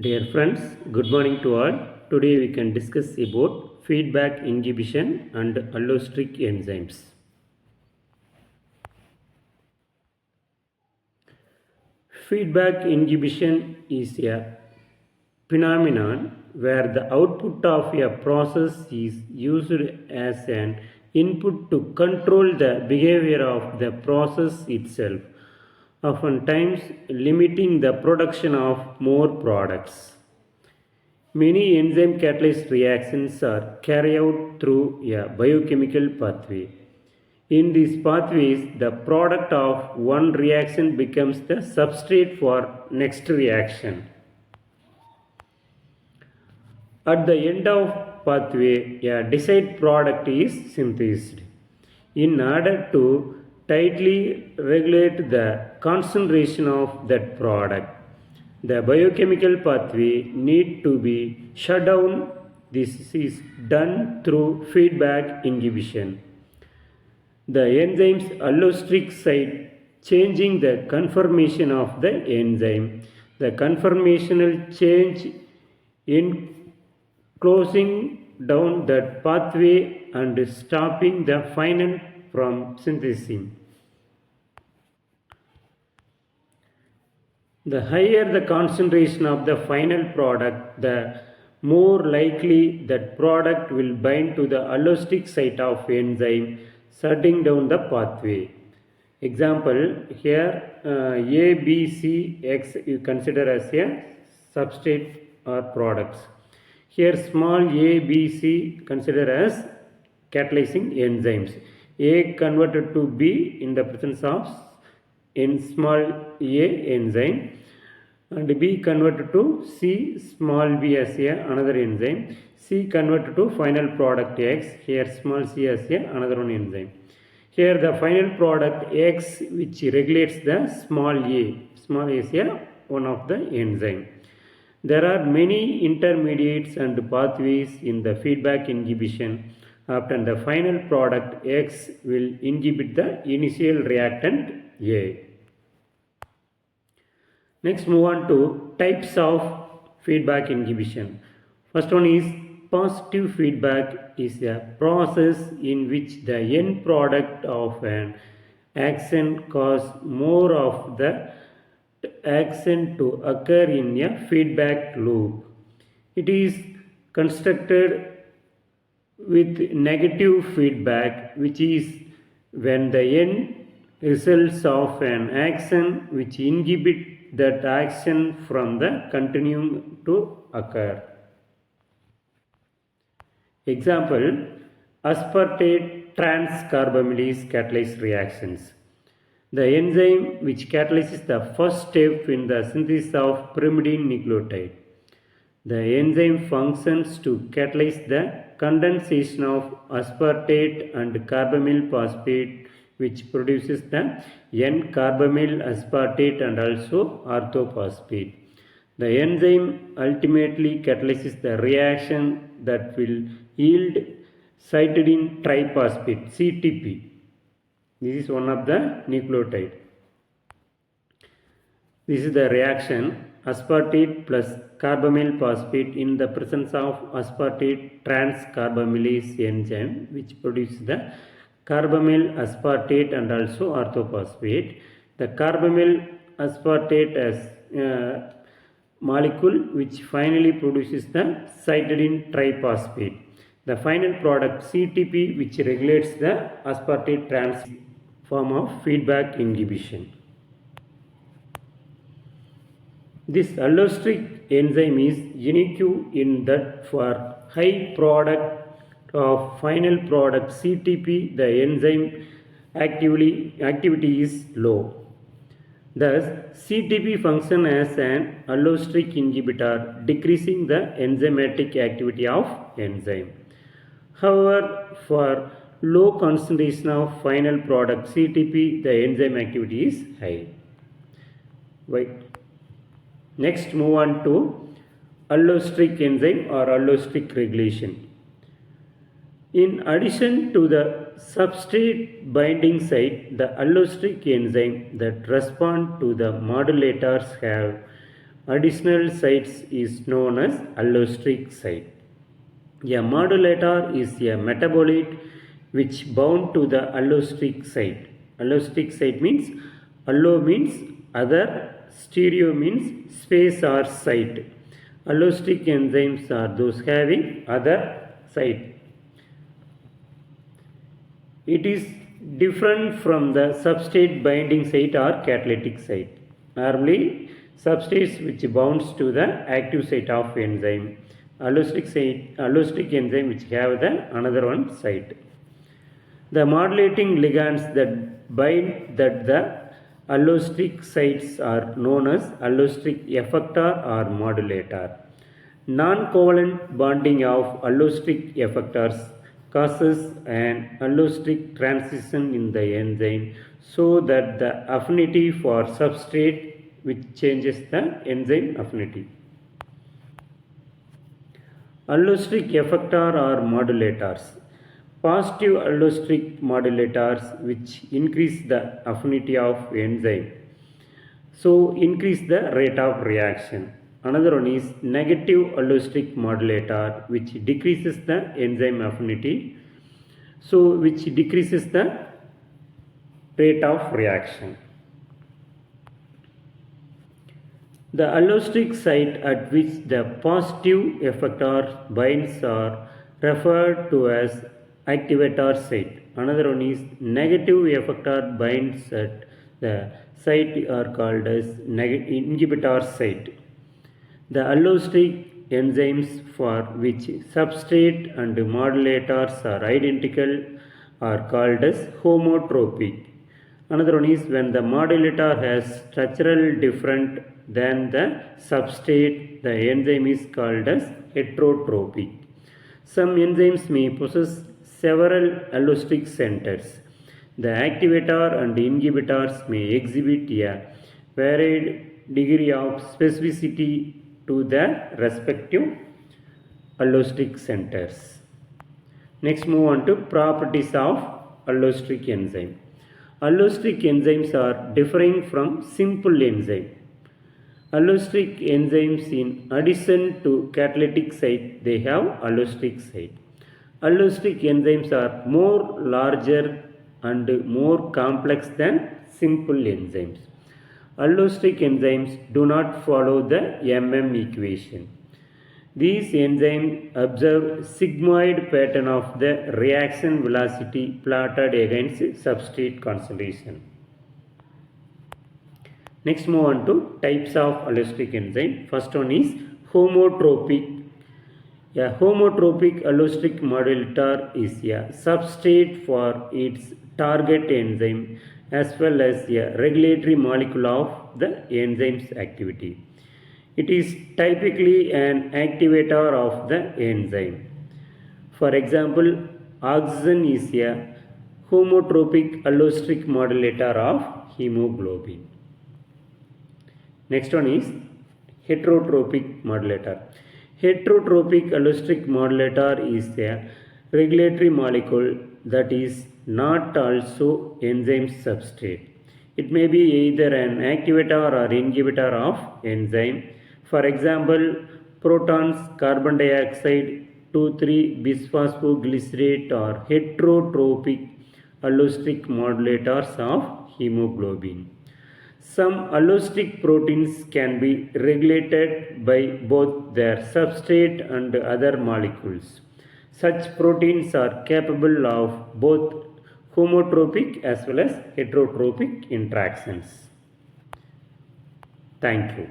Dear friends, good morning to all. Today we can discuss about feedback inhibition and allosteric enzymes. Feedback inhibition is a phenomenon where the output of a process is used as an input to control the behavior of the process itself, oftentimes limiting the production of more products. Many enzyme catalyzed reactions are carried out through a biochemical pathway. In these pathways, the product of one reaction becomes the substrate for next reaction. At the end of pathway, a desired product is synthesized. In order to tightly regulate the concentration of that product, the biochemical pathway need to be shut down. This is done through feedback inhibition. The enzyme's allosteric site changing the conformation of the enzyme. The conformational change in closing down that pathway and stopping the final from synthesizing. The higher the concentration of the final product, the more likely that product will bind to the allosteric site of enzyme, shutting down the pathway. Example, here A, B, C, X you consider as a substrate or products. Here small a, b, c considered as catalyzing enzymes. A converted to B in the presence of in small a enzyme and B converted to C small b as another enzyme. C converted to final product X, here small c as another one enzyme. Here the final product X which regulates the small a is one of the enzyme. There are many intermediates and pathways in the feedback inhibition. Often the final product X will inhibit the initial reactant A. Next move on to types of feedback inhibition. First one is positive feedback is a process in which the end product of an action causes more of the action to occur in a feedback loop. It is constructed with negative feedback, which is when the end results of an action which inhibit that action from the continuum to occur. Example, aspartate transcarbamylase catalyzed reactions. The enzyme which catalyzes the first step in the synthesis of pyrimidine nucleotide. The enzyme functions to catalyze the condensation of aspartate and carbamyl phosphate, which produces the N-carbamyl aspartate and also orthophosphate. The enzyme ultimately catalyzes the reaction that will yield cytidine triphosphate CTP. This is one of the nucleotide. This is the reaction aspartate plus carbamyl phosphate in the presence of aspartate transcarbamylase enzyme, which produces the carbamyl aspartate and also orthophosphate. The carbamyl aspartate as molecule which finally produces the cytidine triphosphate. The final product CTP which regulates the aspartate trans form of feedback inhibition. This allosteric enzyme is unique in that for high product of final product CTP, the enzyme activity is low. Thus, CTP function as an allosteric inhibitor, decreasing the enzymatic activity of enzyme. However, for low concentration of final product CTP, the enzyme activity is high. Right. Next move on to allosteric enzyme or allosteric regulation. In addition to the substrate binding site, the allosteric enzyme that respond to the modulators have additional sites is known as allosteric site. A modulator is a metabolite which bound to the allosteric site. Allosteric site means allo means other, stereo means space or site. Allosteric enzymes are those having other site. It is different from the substrate binding site or catalytic site. Normally, substrates which bounds to the active site of enzyme. Allosteric enzyme which have the another one site. The modulating ligands that bind that the allosteric sites are known as allosteric effector or modulator. Non-covalent bonding of allosteric effectors causes an allosteric transition in the enzyme so that the affinity for substrate which changes the enzyme affinity. Allosteric effector or modulators. Positive allosteric modulators which increase the affinity of enzyme. So increase the rate of reaction. Another one is negative allosteric modulator which decreases the enzyme affinity. So which decreases the rate of reaction. The allosteric site at which the positive effector binds are referred to as activator site. Another one is negative effector binds at the site are called as inhibitor site. The allosteric enzymes for which substrate and modulators are identical are called as homotropic. Another one is when the modulator has structural different than the substrate, the enzyme is called as heterotropic. Some enzymes may possess several allosteric centers. The activator and inhibitors may exhibit a varied degree of specificity to the respective allosteric centers. Next, move on to properties of allosteric enzyme. Allosteric enzymes are differing from simple enzyme. Allosteric enzymes, in addition to catalytic site, they have allosteric site. Allosteric enzymes are more larger and more complex than simple enzymes. Allosteric enzymes do not follow the equation. These enzymes observe sigmoid pattern of the reaction velocity plotted against substrate concentration. Next, move on to types of allosteric enzyme. First one is homotropic. A homotropic allosteric modulator is a substrate for its target enzyme as well as a regulatory molecule of the enzyme's activity. It is typically an activator of the enzyme. For example, oxygen is a homotropic allosteric modulator of hemoglobin. Next one is heterotropic modulator. Heterotropic allosteric modulator is a regulatory molecule that is not also enzyme substrate. It may be either an activator or inhibitor of enzyme. For example, protons, carbon dioxide, 2,3-bisphosphoglycerate are heterotropic allosteric modulators of hemoglobin. Some allosteric proteins can be regulated by both their substrate and other molecules. Such proteins are capable of both homotropic as well as heterotropic interactions. Thank you.